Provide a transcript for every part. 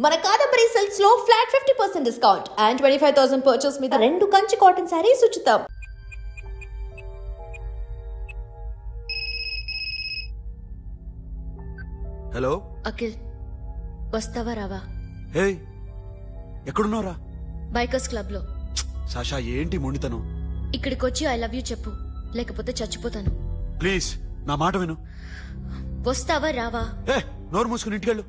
మన కాదంబరి సిల్క్స్ లో flat 50% discount and 25,000 purchase మీద 2 కంచి కాటన్ సారీస్ ఉచితం. హలో అఖిల్, వస్తావా రావా? హే, ఎక్కడున్నారా? బైకర్స్ క్లబ్ లో. సాషా, ఏంటి మొండితనం? ఇక్కడికి వచ్చి ఐ లవ్ యూ చెప్పు, లేకపోతే చచ్చిపోతాను. ప్లీజ్ నా మాట విను. వస్తావా రావా? ఏ, నోరు మూసుకుని ఇంటికెళ్ళు.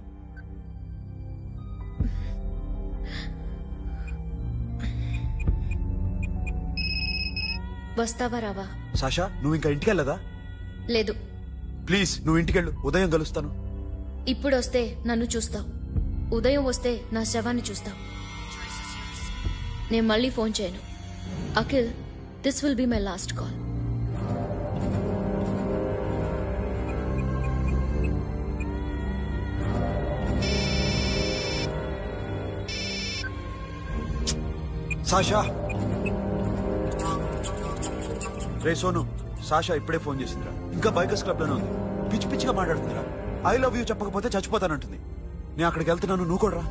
వస్తావా రావా? సాషా, నువ్వు ఇంకా ఇంటికెళ్ళదా? లేదు. ప్లీజ్ నువ్వు ఇంటికెళ్ళు, ఉదయం కలుస్తాను. ఇప్పుడు వస్తే నన్ను చూస్తావు, ఉదయం వస్తే నా శవాన్ని చూస్తావు. నేను మళ్ళీ ఫోన్ చేయను. Akhil, this will be my last call. Sasha, ray Sonu, Sasha ఇప్పుడే ఫోన్ చేసిందిరా. ఇంకా బైకర్స్ క్లబ్ లోనే ఉంది. పిచ్చి పిచ్చిగా మాట్లాడుతుందిరా. ఐ లవ్ యూ చెప్పకపోతే చచ్చిపోతానంటుంది. నేను అక్కడికి వెళ్తున్నాను, నువ్వు కూడా రా.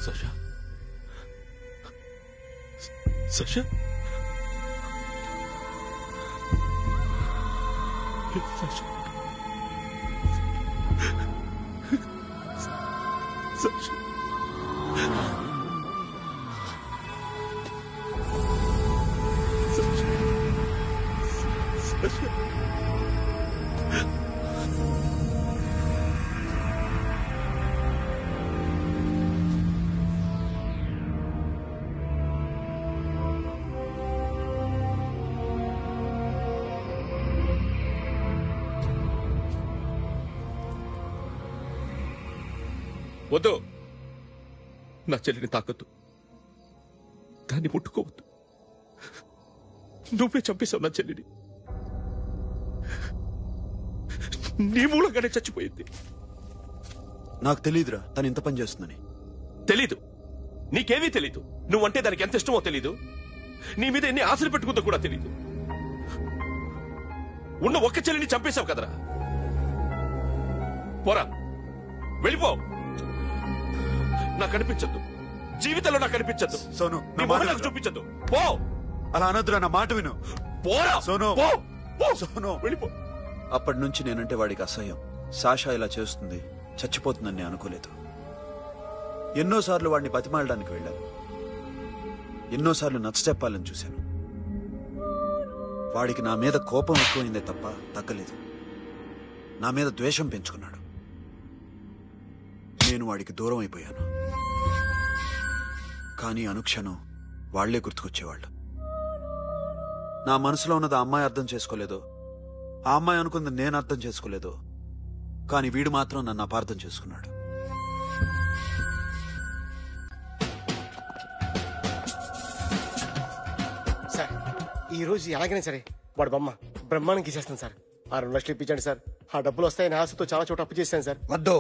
Sasha? Sasha? Sasha? Sasha? Sasha? వద్దు, నా చెల్లిని తాకొద్దు, దాన్ని ముట్టుకోవద్దు. నువ్వే చంపేశావు నా చెల్లిని. నీ మూలంగానే చచ్చిపోయింది. నాకు తెలీదురా తను ఇంత పని చేస్తుందని. తెలీదు, నీకేమీ తెలీదు. నువ్వంటే దానికి ఎంత ఇష్టమో తెలీదు. నీ మీద ఎన్ని ఆశలు పెట్టుకుందో కూడా తెలీదు. ఉన్న ఒక్క చెల్లిని చంపేశావు కదరా. పోరా, వెళ్ళిపో. నాకు కనిపించద్దు, జీవితంలో నాకు కనిపించద్దు. సోను, నీ మొహం నాకు చూపించద్దు. పో. అలా అనొద్దురా, నా మాట విను. పోరా సోను. పో. సోను, వెళ్ళిపో. అప్పటి నుంచి నేనంటే వాడికి అసహ్యం. సాషా ఇలా చేస్తుంది, చచ్చిపోతుందని నేను అనుకోలేదు. ఎన్నోసార్లు వాడిని బతిమాలడానికి వెళ్ళాను, ఎన్నోసార్లు నచ్చ చెప్పాలని చూశాను. వాడికి నా మీద కోపం ఎక్కువైందే తప్ప తగ్గలేదు. నా మీద ద్వేషం పెంచుకున్నాడు. నేను వాడికి దూరం అయిపోయాను. కానీ అనుక్షణం వాళ్లే గుర్తుకొచ్చేవాళ్ళు. నా మనసులో ఉన్నది ఆ అమ్మాయి అర్థం చేసుకోలేదో, ఆ అమ్మాయి అనుకుంది నేను అర్థం చేసుకోలేదో, కానీ వీడు మాత్రం నన్ను అపార్థం చేసుకున్నాడు. సార్, ఈ రోజు ఎలాగైనా సరే వాడు బొమ్మ బ్రహ్మాండం గీసేస్తాను సార్. 6 లక్షలు ఇప్పించండి సార్. ఆ డబ్బులు వస్తాయని ఆశతో చాలా చోట అప్పు చేశాను సార్. వద్దు,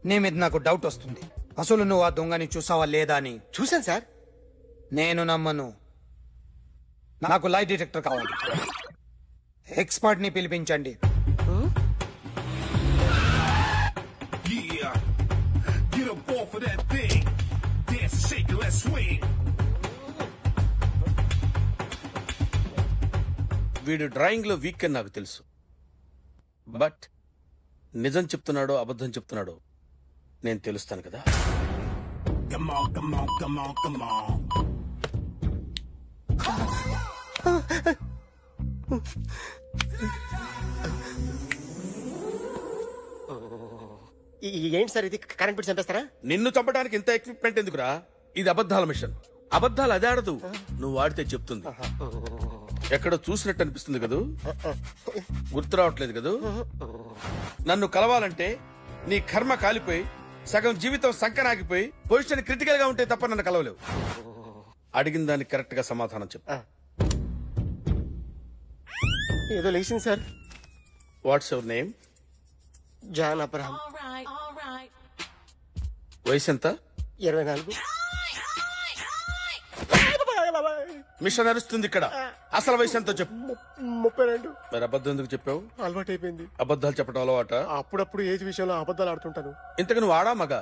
నీ మీద నాకు డౌట్ వస్తుంది. అసలు నువ్వు ఆ దొంగని చూసావా లేదా అని. చూశాను సార్. నేను నమ్మను. నాకు లై డిటెక్టర్ కావాలి. ఎక్స్పర్ట్ ని పిలిపించండి. వీడు డ్రాయింగ్ లో వీక్ అని నాకు తెలుసు. బట్ నిజం చెప్తున్నాడో అబద్ధం చెప్తున్నాడో నేను తెలుస్తాను కదా. Come on, come on, come on, come on. ఏంటి సార్ ఇది కరెంట్ బిల్ చంపేస్తారా? నిన్ను చంపడానికి ఇంత ఎక్విప్మెంట్ ఎందుకురా? ఇది అబద్ధాల మిషన్. అబద్ధాలు అదే ఆడదు, నువ్వు వాడితే చెప్తుంది. ఎక్కడో చూసినట్టు అనిపిస్తుంది కదూ, గుర్తు రావట్లేదు కదూ. నన్ను కలవాలంటే నీ కర్మ కాలిపోయి సగం జీవితం సంకనాగిపోయి పొజిషన్ క్రిటికల్ గా ఉంటే తప్ప నన్ను కలవలేవు. అడిగిన దానికి కరెక్ట్ గా సమాధానం చెప్పు. ఏదో లేచింది sir. What's your name? John Abraham. వయసు ఎంత? 24. మిషన్ నడుస్తుంది ఇక్కడ. అసలు వయసు ఎంతో చెప్పు. 32. మరి అబద్ధం ఎందుకు చెప్పావు? అలవాటు అయిపోయింది. అబద్ధాలు చెప్పడం అలవాట? అప్పుడప్పుడు ఏజ్ విషయంలో అబద్ధాలు ఆడుతుంటాను. ఇంతకు నువ్వు ఆడా మగా?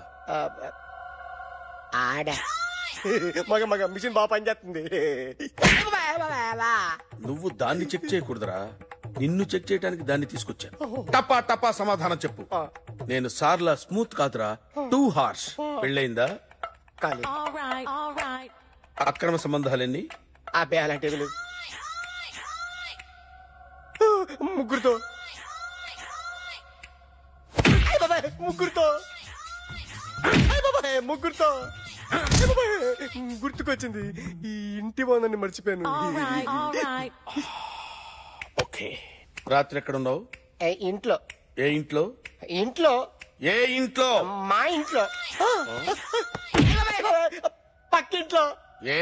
ఆడా. మగ మగ మిషన్ బాగా పనిచేస్తుంది. నువ్వు దాన్ని చెక్ చేయకూడదురా, నిన్ను చెక్ చేయడానికి దాన్ని తీసుకొచ్చాను. టపా టపా సమాధానం చెప్పు. నేను సార్లా స్మూత్ కాదురా, టూ హార్ష్. పెళ్ళయిందా? కాలే. అక్రమ సంబంధాలెన్ని? అబ్బే అలాంటివి లేవు. ముగ్గురుతో. ముగ్గురుతో ముగ్గురుతో గుర్తుకొచ్చింది. ఈ ఇంటి బాగుందని మర్చిపోయాను. ఓకే. రాత్రి ఎక్కడ ఉన్నావు? ఇంట్లో. ఏ ఇంట్లో? ఇంట్లో. ఏ ఇంట్లో? మా ఇంట్లో. పక్కింట్లో. ఏ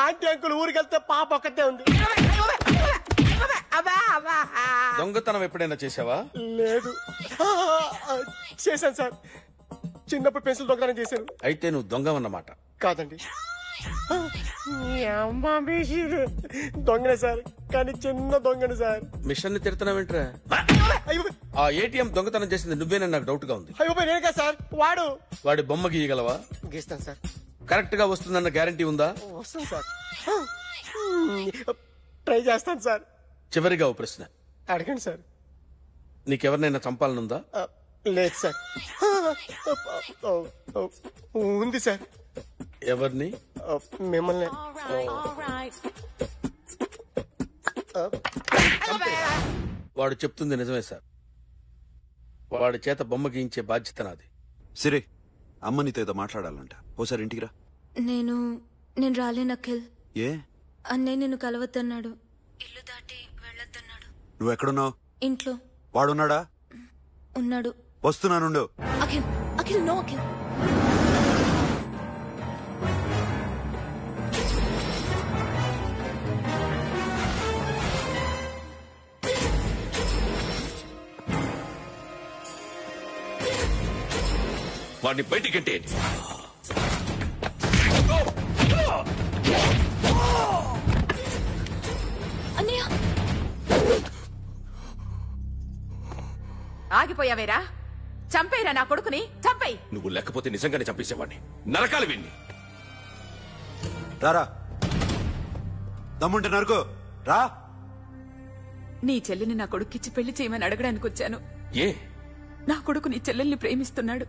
ఆంటీ అంకుల్ ఊరికి వెళ్తే పాప ఒక్కతే ఉంది. దొంగతనం ఎప్పుడైనా చేసావా? లేదు. చేశాను సార్, చిన్నప్పుడు పెన్సిల్ దొంగతనం చేశాను. అయితే నువ్వు దొంగవన్నమాట. కాదండి, దొంగనే సార్, కానీ చిన్న దొంగని సార్. మిషన్ ని తిడుతున్నావేంట్రా? అయ్యో ఆ ఏటీఎం దొంగతనం చేసింది నువ్వేనని నాకు డౌట్ గా ఉంది. అయ్యో నేను కదా సార్, వాడి బొమ్మ గీయగలవా? గీస్తాను సార్. కరెక్ట్ గా వస్తుందన్న గ్యారంటీ ఉందా? వస్తాను సార్, ట్రై చేస్తాను సార్. చివరిగా ఓ ప్రశ్న అడగండి సార్. నీకెవరినైనా చంపాలనుందా? లేదు సార్. ఉంది సార్. ఎవరిని? మిమ్మల్ని. వాడు చెప్తుంది నిజమే సార్. వాడి చేత బొమ్మ గీయించే బాధ్యత నాది. సిరే, అమ్మ నీతో ఏదో మాట్లాడాలంట. ఓసారి ఇంటికి రా. నేను రాలేను అఖిల్. ఏ? అన్నయ్య నిన్ను కలవద్దన్నాడు, ఇల్లు దాటి వెళ్ళొద్దన్నాడు. నువ్వెక్కడున్నావు? ఇంట్లో. వాడున్నాడా? ఉన్నాడు. వస్తున్నానుండు. అఖిల్, అఖిల్, నో అఖిల్. వాడిని బయటికి గంటేయండి. అన్నయ్య, ఆగిపోయావేరా? చంపేరా నా కొడుకుని, చంపేయి. నువ్వు లేకపోతే నిజంగానే చంపేసేవాడిని. నరకాలి విన్ని. రారా, దమ్ముంటే నరుకు రా. నీ చెల్లిని నా కొడుక్కిచ్చి పెళ్లి చేయమని అడగడానికి వచ్చాను. ఏ? నా కొడుకు నీ చెల్లెల్ని ప్రేమిస్తున్నాడు.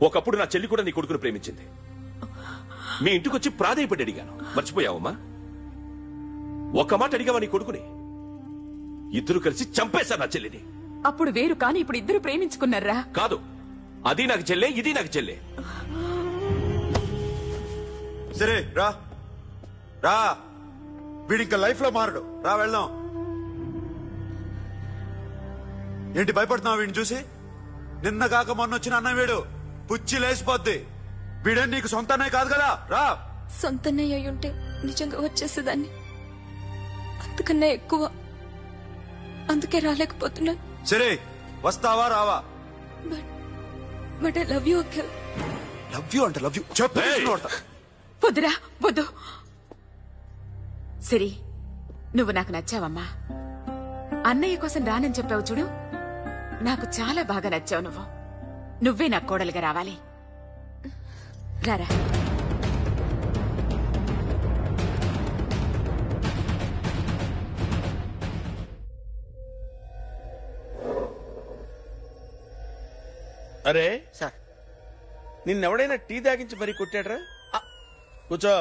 ఒకప్పుడు నా చెల్లి కూడా నీ కొడుకును ప్రేమించింది. మీ ఇంటికొచ్చి ప్రాధేయపడి అడిగాను, మర్చిపోయావమ్మా? ఒక్క మాట అడిగావా నీ కొడుకుని? ఇద్దరు కలిసి చంపేశారు నా చెల్లిని. అప్పుడు వేరు, కానీ ఇప్పుడు ఇద్దరు ప్రేమించుకున్నారా? కాదు, అది నాకు చెల్లె, ఇది నాకు చెల్లె. సరే రా రా, వీడింకా లైఫ్ లో మారడు. రా వెళ్దాం. ఏంటి భయపడుతున్నావు వీడిని చూసి? నిన్న కాక మొన్న వచ్చిన అన్న వీడు పుచ్చి లేసిపోద్ది. వీడే నీకు సొంతనే కాదు కదా. రా. సొంతన్నయ్య అయ్యుంటే నిజంగా వచ్చేసేదాన్ని, అంతకన్నా ఎక్కువ. అందుకే రాలేకపోతున్నాను. సరే, వస్తావా రావా? But I love you Akhil. Love you అంటే లవ్ యూ చెప్పు. వద్దురా, వద్దు. సరే, నువ్వు నాకు నచ్చావమ్మా. అన్నయ్య కోసం రానని చెప్పావు చూడు, నాకు చాలా బాగా నచ్చావు నువ్వు. నువ్వే నాకు కోడలుగా రావాలి. రారా. అరే సార్, నిన్నెవడైనా టీ తాగించి మరీ కొట్టాడ్రా? కూర్చో.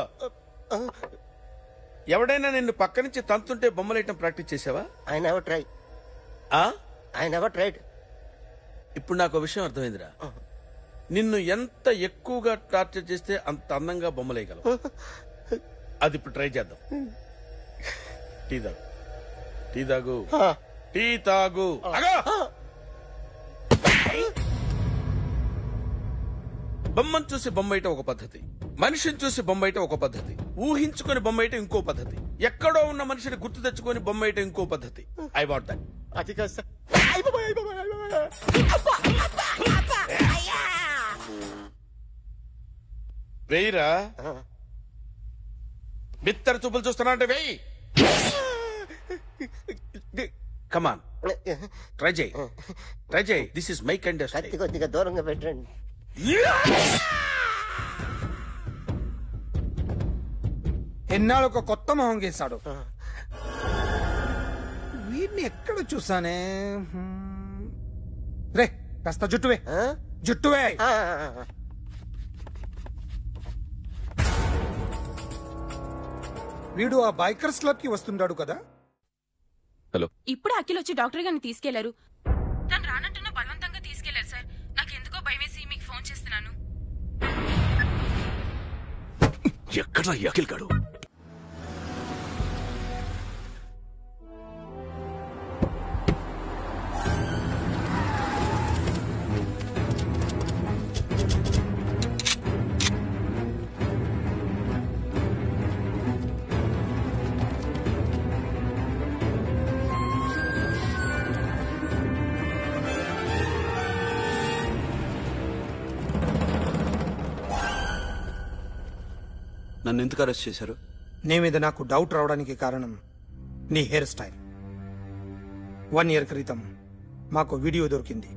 ఎవడైనా నిన్ను పక్క నుంచి తంతుంటే బొమ్మలేయటం ప్రాక్టీస్ చేసావా? I never try. ఆ? I never tried. ఇప్పుడు నాకు ఒక విషయం అర్థమైందిరా. నిన్ను ఎంత ఎక్కువగా టార్చర్ చేస్తే అంత అందంగా బొమ్మలేయగలవు. అది ఇప్పుడు ట్రై చేద్దాం. టీ తాగు, టీ తాగు, టీ తాగు. బొమ్మను చూసి బొమ్మయటం ఒక పద్ధతి, మనిషిని చూసి బొమ్మయటం ఒక పద్ధతి, ఊహించుకొని బొమ్మయటం ఇంకో పద్ధతి, ఎక్కడో ఉన్న మనిషిని గుర్తు తెచ్చుకొని బొమ్మయటం ఇంకో పద్ధతి. I want that. అది కాదు సార్. వేయిరా. బిత్తర చూపులు చూస్తున్నా అంటే వేయి. కమాన్, ట్రై చేయి, ట్రై చేయి. This is my kind of style. కొద్దిగా దూరంగా పెట్టండి. ఎన్నాళ్ళు ఒక కొత్త మొహం గీశాడు. వీడిని ఎక్కడ చూసానే? రే కాస్త జుట్టువే, జుట్టువే. వీడు ఆ బైకర్స్ క్లబ్ కి వస్తుంటాడు కదా. హలో, ఇప్పుడు అఖిల్ వచ్చి డాక్టర్ గారిని తీసుకెళ్లారు. తను రానట్టున్న బలవంతంగా తీసుకెళ్లారు సార్. నాకు ఎందుకో భయమేసి మీకు ఫోన్ చేస్తున్నాను. ఎక్కడా అఖిల్ గాడు? నన్ను ఎందుకు అరెస్ట్ చేశారు? నీ మీద నాకు డౌట్ రావడానికి కారణం నీ హెయిర్ స్టైల్. 1 year క్రితం మాకు వీడియో దొరికింది.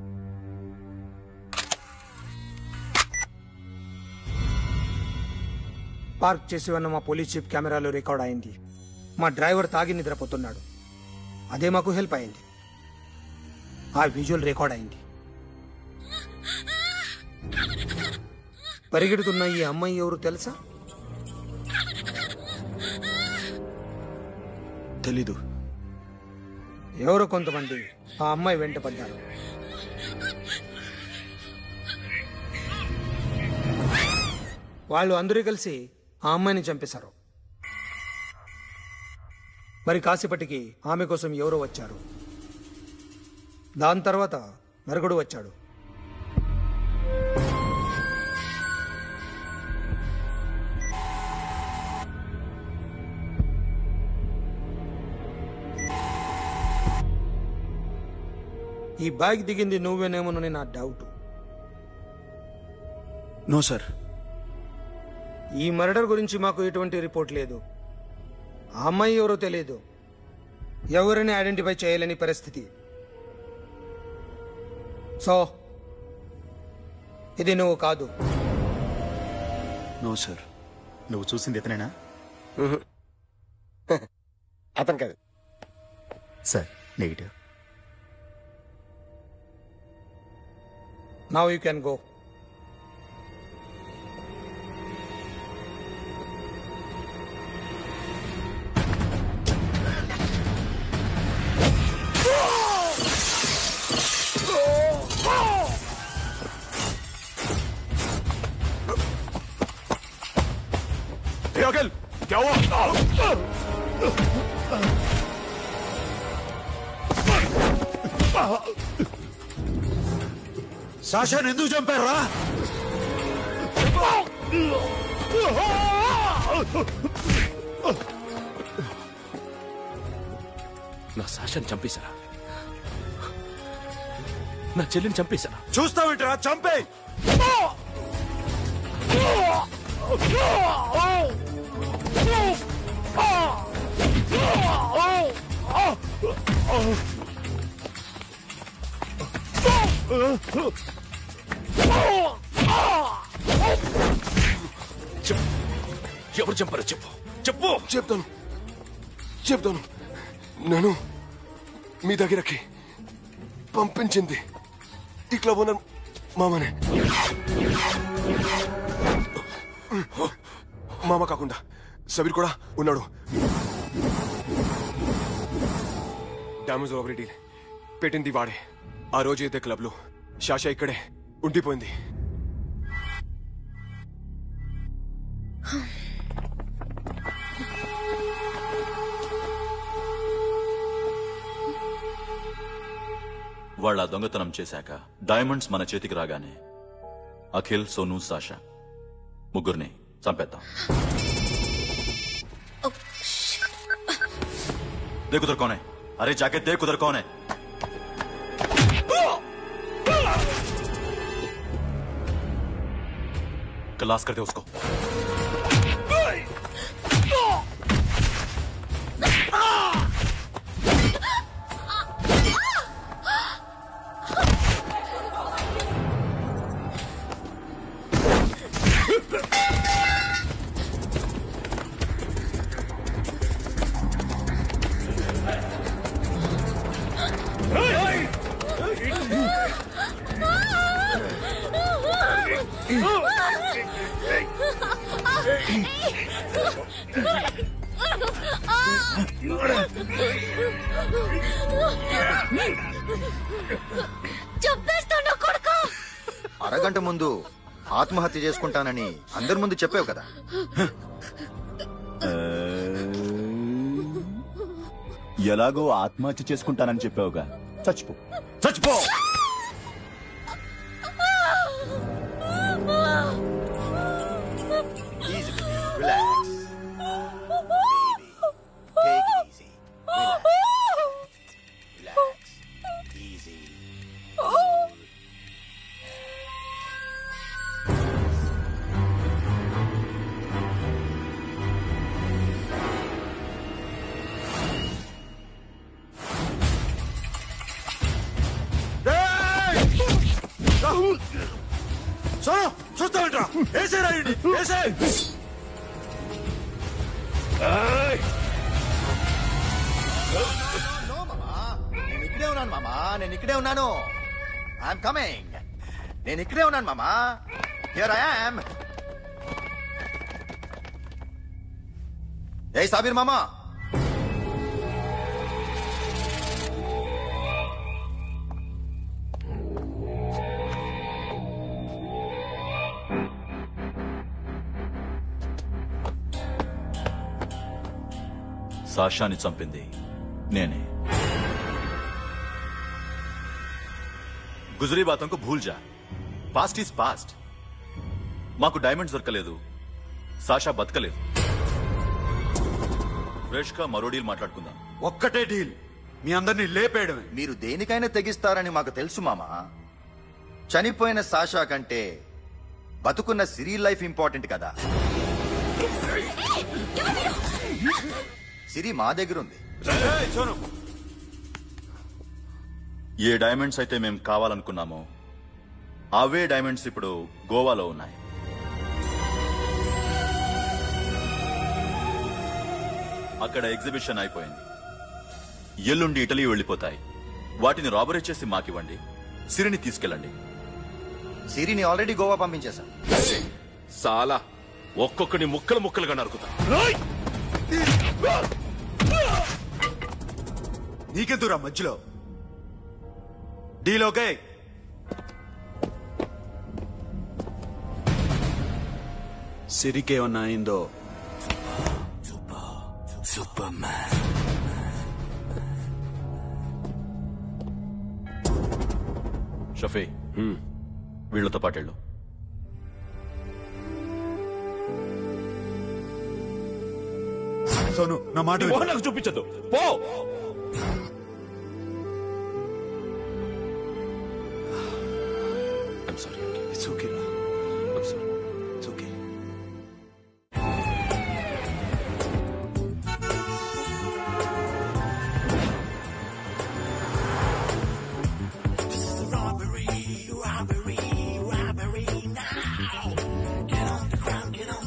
పార్క్ చేసి ఉన్న మా పోలీస్ జీప్ కెమెరాలో రికార్డ్ అయింది. మా డ్రైవర్ తాగి నిద్రపోతున్నాడు. అదే మాకు హెల్ప్ అయింది. ఆ విజువల్ రికార్డ్ అయింది. పరిగెడుతున్న ఈ అమ్మాయి ఎవరు తెలుసా? తెలీదు. ఎవరో కొంతమంది ఆ అమ్మాయి వెంట పడ్డారు. వాళ్ళు అందరూ కలిసి ఆ అమ్మాయిని చంపేశారు. మరి కాసేపటికి ఆమె కోసం ఎవరో వచ్చారు. దాని తర్వాత మరొకడు వచ్చాడు. ఈ బ్యాగ్ దిగింది నువ్వేనేమోనని నా డౌట్. No sir. ఈ మర్డర్ గురించి మాకు ఎటువంటి రిపోర్ట్ లేదు. ఆ అమ్మాయి ఎవరో తెలియదు. ఎవరిని ఐడెంటిఫై చేయలేని పరిస్థితి. సో ఇది నువ్వు కాదు. No sir. నువ్వు చూసింది ఇతనేనా? అతను కాదు sir. Negative. Now you can go. Hey, Akhil! क्या हुआ? సాషాని ఎందుకు చంపారా? నా సాషాని చంపేశారా? నా చెల్లిని చంపేశారా? చూస్తావేంట్రా? చంపే. ఎవరు చంపారో చెప్పు. చెప్పు. చెప్తాను. నేను మీ దగ్గరకి పంపించింది ఈ క్లబ్ ఓనర్ మామనే. మామ కాకుండా సబీర్ కూడా ఉన్నాడు. డ్యామేజ్ ఓవర్ డీల్ పెట్టింది వాడే. ఆ రోజు అయితే క్లబ్ లో శాష ఇక్కడే ఉండిపోయింది. వాళ్ళ దొంగతనం చేశాక డైమండ్స్ మన చేతికి రాగానే అఖిల్, సోను, సాషా ముగ్గురిని చంపేద్దాం. देख उधर कौन है? अरे जाके देख उधर कौन है? क्लास कर दे उसको. అరగంట ముందు ఆత్మహత్య చేసుకుంటానని అందరి ముందు చెప్పావు కదా. ఎలాగో ఆత్మహత్య చేసుకుంటానని చెప్పావుగా, చచ్చిపో. చూస్తామంటా ఏసే రాయుడి ఏసే. నేను ఇక్కడే ఉన్నాను మామా, నేను ఇక్కడే ఉన్నాను. I'm coming. నేను ఇక్కడే ఉన్నాను మామా. Here I am. ఏ సాబీర్ మామా, సాషాని చంపింది నేనే. గుజరీ బాతంకు భూల్ జా. Past is past. మాకు డైమండ్స్ దొరకలేదు, సాషా బతకలేదు. ఫ్రెష్ గా మరో డీల్ మాట్లాడుకుందాం. ఒక్కటే డీల్, మీ అందరినీ లేపేయడమే. మీరు దేనికైనా తెగిస్తారని మాకు తెలుసు మామా. చనిపోయిన సాషా కంటే బతుకున్న సిరి లైఫ్ ఇంపార్టెంట్ కదా. సిరి మా దగ్గర ఉంది. ఏ డైమండ్స్ అయితే మేము కావాలనుకున్నామో అవే డైమండ్స్ ఇప్పుడు గోవాలో ఉన్నాయి. అక్కడ ఎగ్జిబిషన్ అయిపోయింది. ఎల్లుండి ఇటలీ వెళ్ళిపోతాయి. వాటిని రాబరీ చేసి మాకివ్వండి, సిరిని తీసుకెళ్ళండి. సిరిని ఆల్రెడీ గోవా పంపించేశాం. సాలా ఒక్కొక్కని ముక్కలు ముక్కలుగా నరుకుతా. నీకెందురా మధ్యలో? Deal okay? సిరికేమన్నా అయిందో సూపర్ మ్యాన్. షఫీ, వీళ్లతో పాటెళ్ళు. సోను, నా మాట నాకు చూపించదు. పో. I'm sorry. It's okay. I'm sorry. It's okay. This is a robbery now. Get on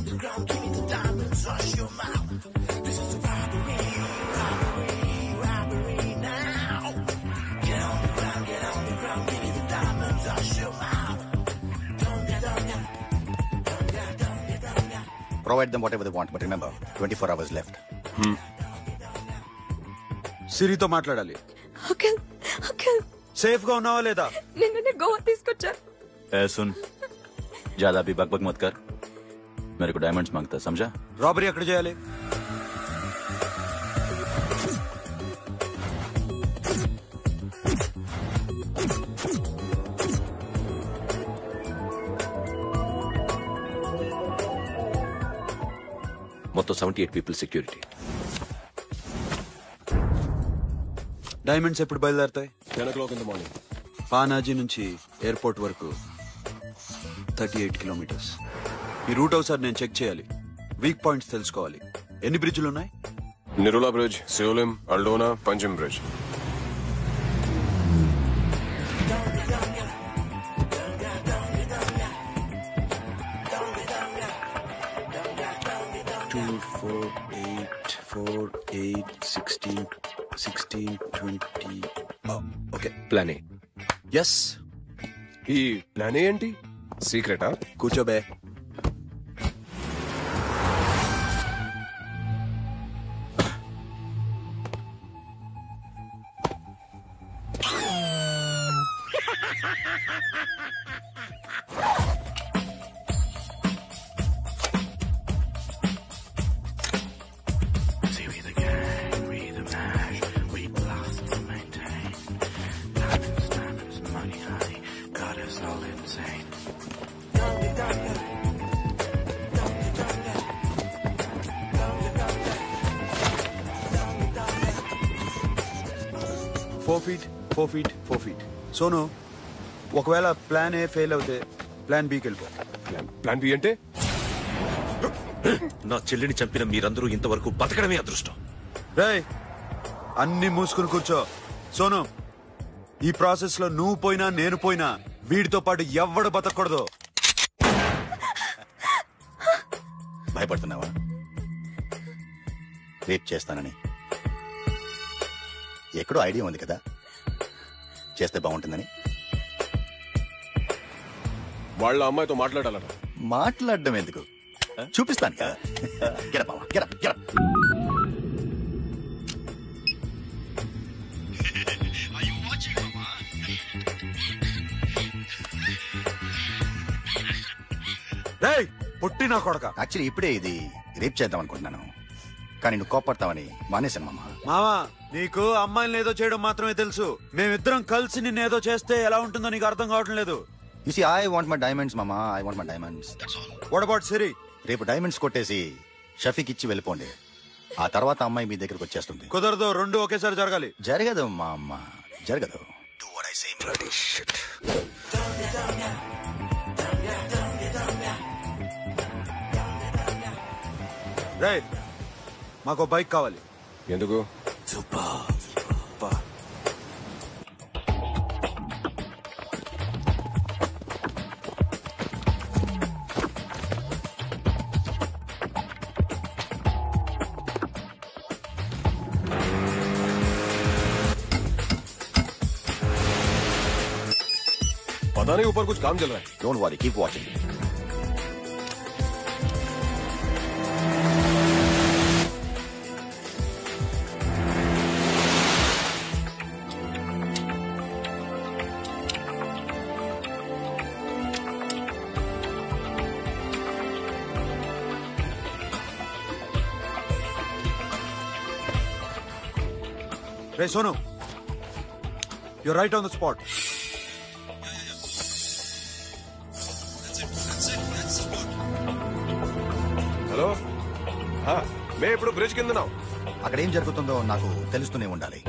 the ground, give me the diamonds, rush your mouth. This is a robbery now. Get on the ground, give me the diamonds, rush your mouth. Provide them whatever they want, but remember, 24 hours left. సిరితో మాట్లాడాలి. Safe గా ఉన్నావా లేదా? నిన్ననే గోవా తీసుకొచ్చారు. ए सुन, ज्यादा भी बकबक मत कर. मेरे को डायमंड्स मांगता, समझा? రాబరీ ఎక్కడ చేయాలి? మొత్తం 78 పీపుల్ సెక్యూరిటీ. డైమండ్స్ ఎప్పుడు బయలుదేరుతాయి? 10 o'clock in the morning. Panaji నుంచి ఎయిర్పోర్ట్ వరకు 38 కిలోమీటర్స్. ఈ రూట్ ఒకసారి నేను చెక్ చేయాలి. వీక్ పాయింట్స్ తెలుసుకోవాలి. ఎన్ని బ్రిడ్జ్లు ఉన్నాయి? Nirula Bridge, Seolim, Aldona, Panjim Bridge. Okay, plan A. Yes. ఈ ప్లాన్ ఏంటి? సీక్రెటా? కూర్చోబే. Four feet. సోను, ఒకవేళ ప్లాన్ ఏ ఫెయిల్ అవుతే ప్లాన్ బికి వెళ్ళిపో. ప్లాన్ బి అంటే? నా చెల్లిని చంపిన మీరందరూ ఇంతవరకు బతకడమే అదృష్టం. రేయ్, అన్ని మూసుకుని కూర్చో. సోను, ఈ ప్రాసెస్ లో నువ్వు పోయినా నేను పోయినా వీడితో పాటు ఎవ్వడు బతకూడదు. భయపడుతున్నావా? రేప్ చేస్తానని ఎక్కడో ఐడియా ఉంది కదా, చేస్తే బాగుంటుందని. వాళ్ళ అమ్మాయితో మాట్లాడాలట. మాట్లాడడం ఎందుకు, చూపిస్తాను కదా. గెరప్ మావా, గెరప్ గెరప్. పుట్టి నా కొడక. యాక్చువల్లీ ఇప్పుడే ఇది రేప్ చేద్దాం అనుకుంటున్నాను, కానీ నువ్వు కోపడతావని మానేశాను మామ. మావా, నీకు అమ్మాయిని ఏదో చేయడం మాత్రమే తెలుసు. మేమిద్దరం కలిసి నిన్ను ఏదో చేస్తే ఎలా ఉంటుందో నీకు అర్థం కావటం లేదు. You see, I want my diamonds, mama. I want my diamonds. That's all. What about Siri? రేపు డైమండ్స్ కొట్టేసి షఫీక్ ఇచ్చి వెళ్ళిపోండి. ఆ తర్వాత అమ్మాయి మీ దగ్గరకు వచ్చేస్తుంది. కుదరదు, రెండు ఒకేసారి జరగాలి. జరగదు మా అమ్మ, జరగదు. Do what I say, bloody shit. రేయ్, మాకు బైక్ కావాలి. ఎందుకు? पता नहीं ऊपर कुछ काम चल रहा है. Don't worry, keep watching. Hey, Sonu, you're right on the spot. Hello, మేము ఇప్పుడు బ్రిడ్జ్ కింద ఉన్నాం. అక్కడ ఏం జరుగుతుందో నాకు తెలుస్తూనే ఉండాలి.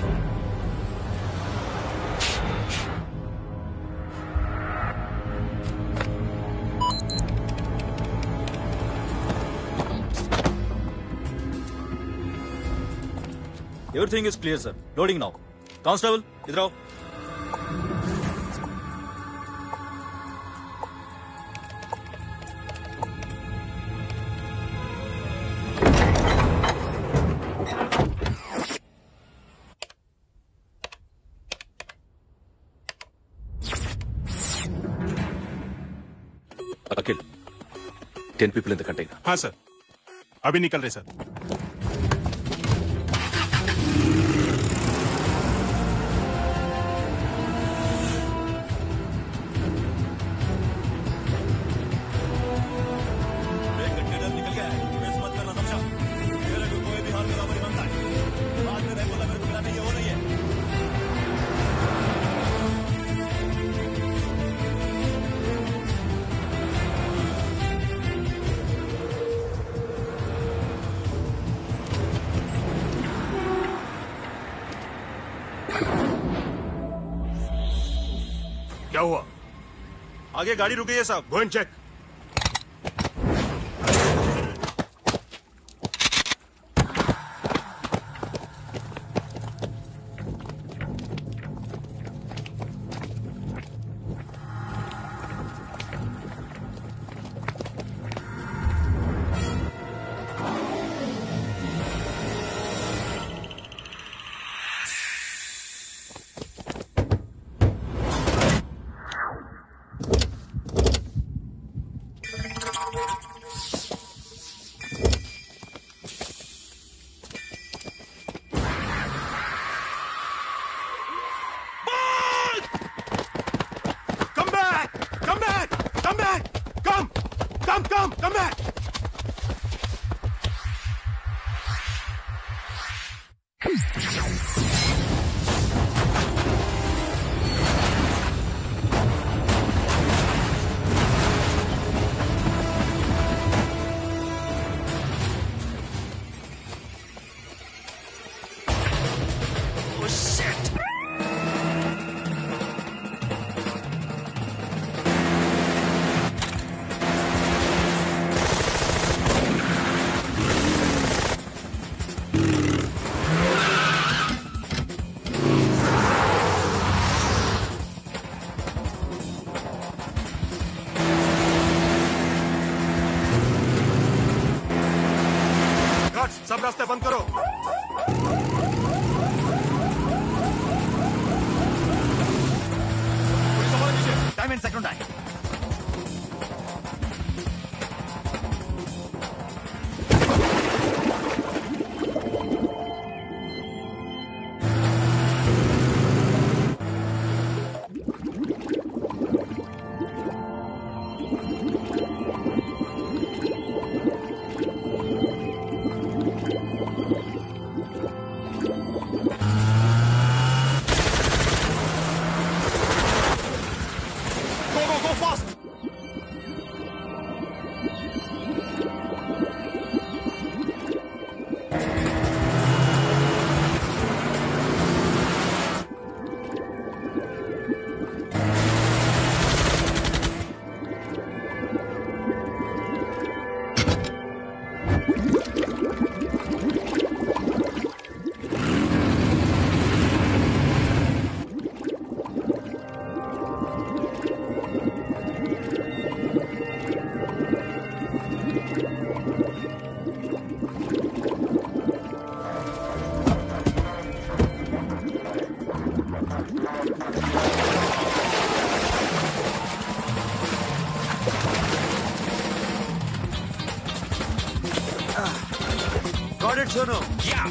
Everything is clear, sir. Loading now. Constable, idhar aao. Akhil, 10 people in the container. हाँ सर, अभी निकल रहे सर. क्या हुआ? आगे गाड़ी रुकी है साहब, go and check. Come back! Oh shit! सब रास्ते बंद करो। Time in second time. Got it, Sono. Yeah.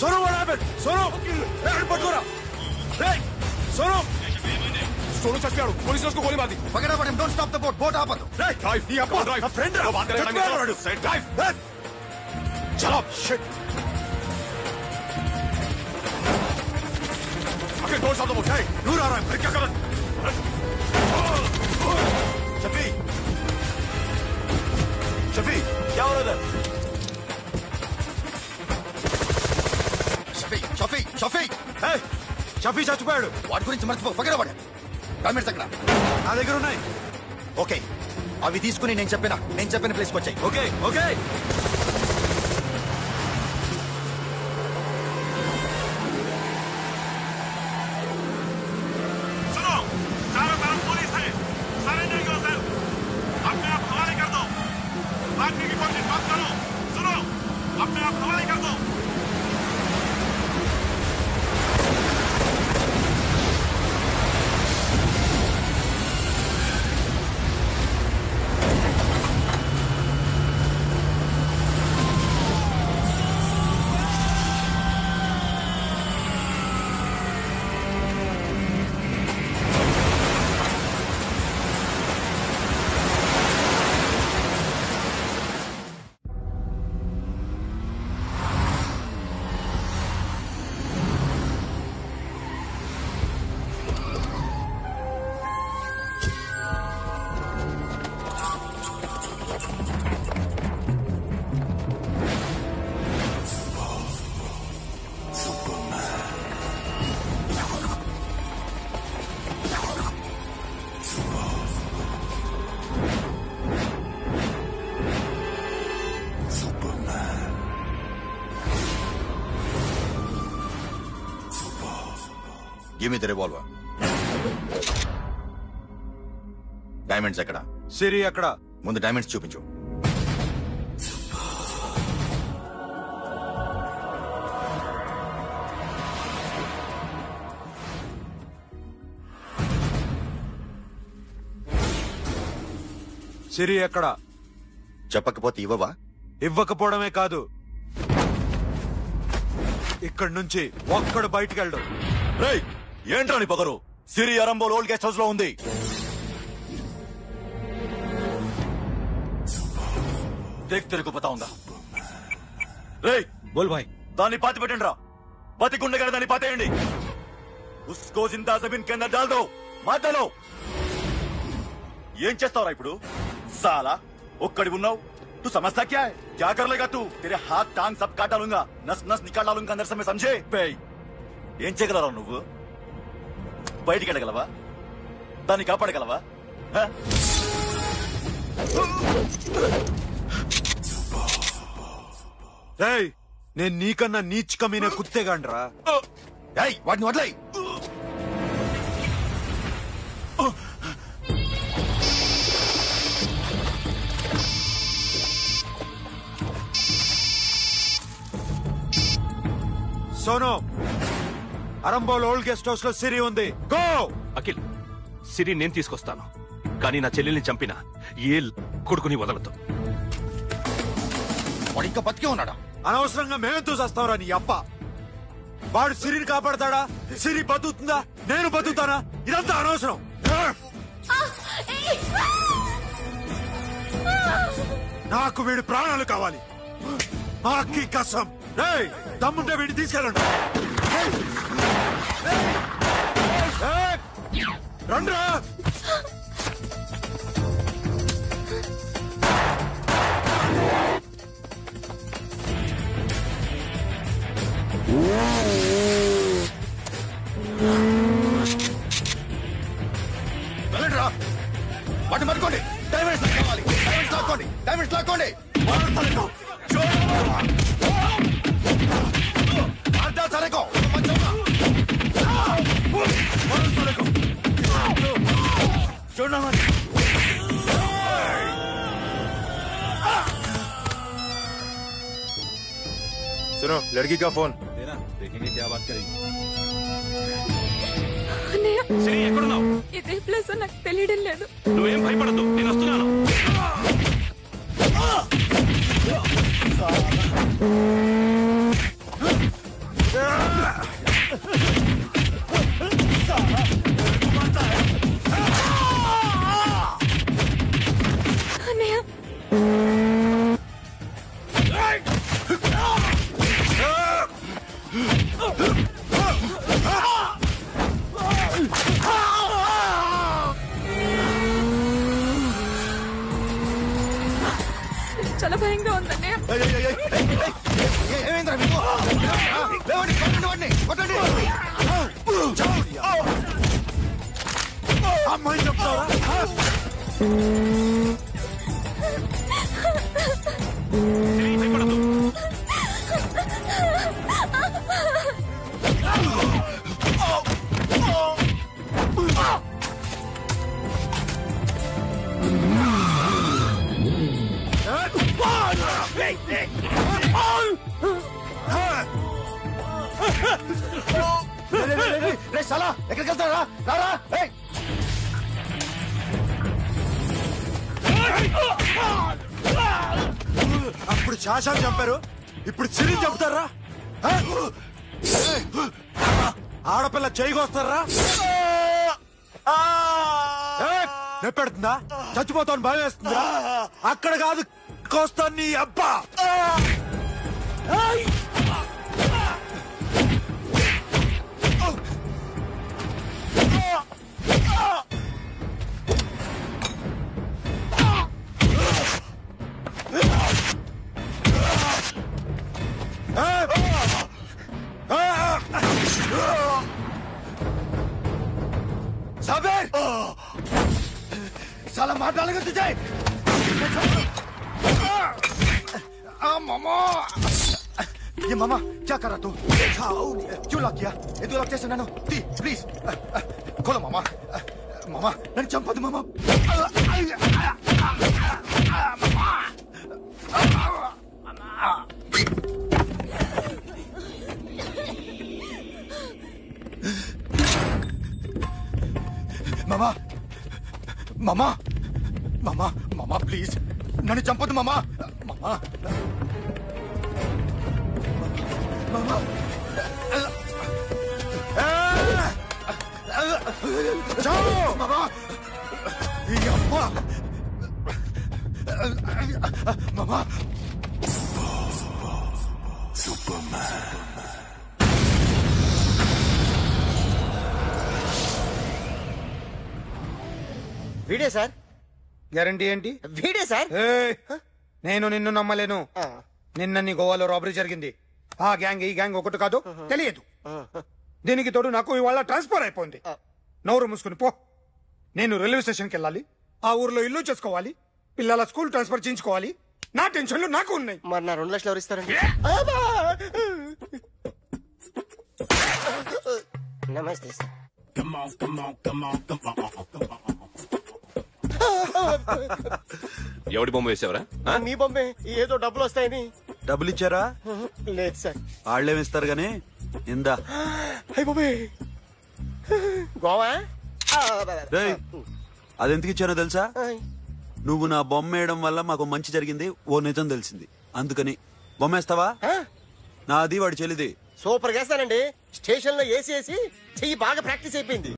Sono, what happened? Sono! Hey, Patura! Hey! Sono! Sonu चस्पियाడు పోలీసులు उसको गोली मार दी पकड़ा पड़े don't stop the boat boat आपको ड्राइव ड्राइव ये अपना ड्राइव फ्रेंड वो बात करेगा साइड ड्राइव चलो शिट आखिर दो शब्द उठाए नूर आ रहा है फिर क्या करें शफी शफी क्या हो रहा है షఫీ షఫీ షఫీ షఫీ చచ్చిపోయాడు. వాటి గురించి మర్చిపో పగడవాడు డాక్యుమెంట్స్ ఎక్కడ నా దగ్గర ఉన్నాయి. ఓకే అవి తీసుకుని నేను చెప్పిన ప్లేస్కి వచ్చాయి. ఓకే ఓకే सुनो चारों तरफ पुलिस है सरेंडर योरसेल्फ अपने आप हवाले कर दो भागने की कोशिश मत करो सुनो अपने आप हवाले कर दो give me the revolver. Diamonds ఎక్కడ? సిరి ఎక్కడ? ముందు డైమండ్స్ చూపించు. సిరి ఎక్కడ? చెప్పకపోతే ఇవ్వవా? ఇవ్వకపోవడమే కాదు, ఇక్కడి నుంచి ఒక్కడు బయటికి వెళ్ళడు. రేయ్ ఏంట్రా నీ పొగరు? సిరి అరంబోల్ ఓల్డ్ గెస్ట్ హౌస్ లో ఉంది. దేక్ తెరకు పతా ఉందా? రేయ్ బోల్ భాయ్ దాన్ని పాతి పెట్టండి రా. బతికుండగా దాన్ని పాతేయండి. ఉస్కో జిందా జమీన్ కే అందర్ డాల్ దో. మాటలో ఏం చేస్తావురా ఇప్పుడు? సాలా ఒక్కడి ఉన్నావు. तू समझता क्या है? क्या कर लेगा तू? तेरे हाथ टांग सब काट डालूंगा, नस नस निकाल डालूंगा अंदर से, मैं समझे? ఏం చేయగలరా నువ్వు? బయటికి వెళ్ళగలవా? దాన్ని కాపాడగలవా? నేను నీకన్నా నీచ్ కమీనే కుత్తేగాండ్రా. వాటిని వదిలేయ్. Sono, Arambol old guest house లో సిరి ఉంది. గో. అఖిల్, సిరి నేను తీసుకొస్తాను, కానీ నా చెల్లెల్ని చంపిన ఏ కొడుకుని వదలదు. వాడు ఇంకా బతికే ఉన్నాడా? అనవసరంగా మేమెంతో చేస్తావురా నీ అప్ప. వాడు సిరిని కాపాడతాడా? సిరి బతుకుతుందా? నేను బతుకుతానా? ఇదంతా అనవసరం. నాకు వీడి ప్రాణాలు కావాలి. ఆకి కసం. దమ్ముంటే వీడిని తీసుకెళ్ళండి. రండ్రా. వెళ్ళండి రా. వాటిని పట్టుకోండి. డైమండ్స్ కావాలి. డైమండ్స్ లాక్కోండి. డైమండ్స్ లాక్కోండి. సారేకో छोड़ना मत. सुनो लड़की का फोन देना, देखेंगे क्या बात करेगी. సిరి ఎక్కడున్నావు? ఇదే ప్లేస్ నాకు తెలియడం లేదు. నువ్వేం భయపడద్దు, నేను వస్తున్నాను. చాలా భయంగా ఉందన్నయ్య. ఏమైందిరా మీకు? లేవండి, కొట్టండి వాడిని, కొట్టండి. అమ్మాయి చెప్తావా? సలా ఎక్కడికి వెళ్తారా? రారా. అప్పుడు శాశాన్ని చంపారు, ఇప్పుడు సిరిని చంపుతారా? ఆడపిల్ల చేయకొస్తారా? నెప్పెడుతుందా? చచ్చిపోతాను భయం వేస్తుందా? అక్కడ కాదు కోస్తాను నీ అబ్బా. साबिर साला मार डालेगा तुझे। मामा ये मामा क्या कर रहा तू? क्यों लॉक किया? ये तू लॉक कैसे नानो? दी प्लीज खोलो मामा। मामा नन्नु चंपదు मामा। మామా మామా మామా మామా ప్లీజ్ నన్ను చంపొద్దు మామా. మామా మామా మామా ఈ అమ్మ మామా వీడే సార్. గ్యారంటీ ఏంటి? వీడే సార్. నేను నిన్ను నమ్మలేను. నిన్న నీ గోవాలో రాబరీ జరిగింది. ఆ గ్యాంగ్ ఈ గ్యాంగ్ ఒకటి కాదు, తెలియదు. దీనికి తోడు నాకు ఇవాళ ట్రాన్స్ఫర్ అయిపోయింది. నోరు మూసుకుని పో. నేను రైల్వే స్టేషన్కి వెళ్ళాలి, ఆ ఊర్లో ఇల్లు చేసుకోవాలి, పిల్లల స్కూల్ ట్రాన్స్ఫర్ చేయించుకోవాలి. నా టెన్షన్లు నాకు ఉన్నాయి. మరి నా 2 లక్షలు ఎవరు ఇస్తారండి? నమస్తే సార్. ఎవడి బొమ్మ వేసావరా? మీ బొమ్మే. ఏదో డబ్బులు వస్తాయని. డబ్బులు ఇచ్చారా? లేదు సార్. వాళ్ళేమిస్తారు గానీ ఇందా. గోవా అదెందుకు ఇచ్చానో తెలుసా? నువ్వు నా బొమ్మ వేయడం వల్ల మాకు మంచి జరిగింది, ఓ నిజం తెలిసింది. అందుకని బొమ్మేస్తావా? నాది వాడి చెల్లిది. సూపర్ గా వేస్తానండి. స్టేషన్ లో ఏసీ చెయ్యి బాగా ప్రాక్టీస్ అయిపోయింది.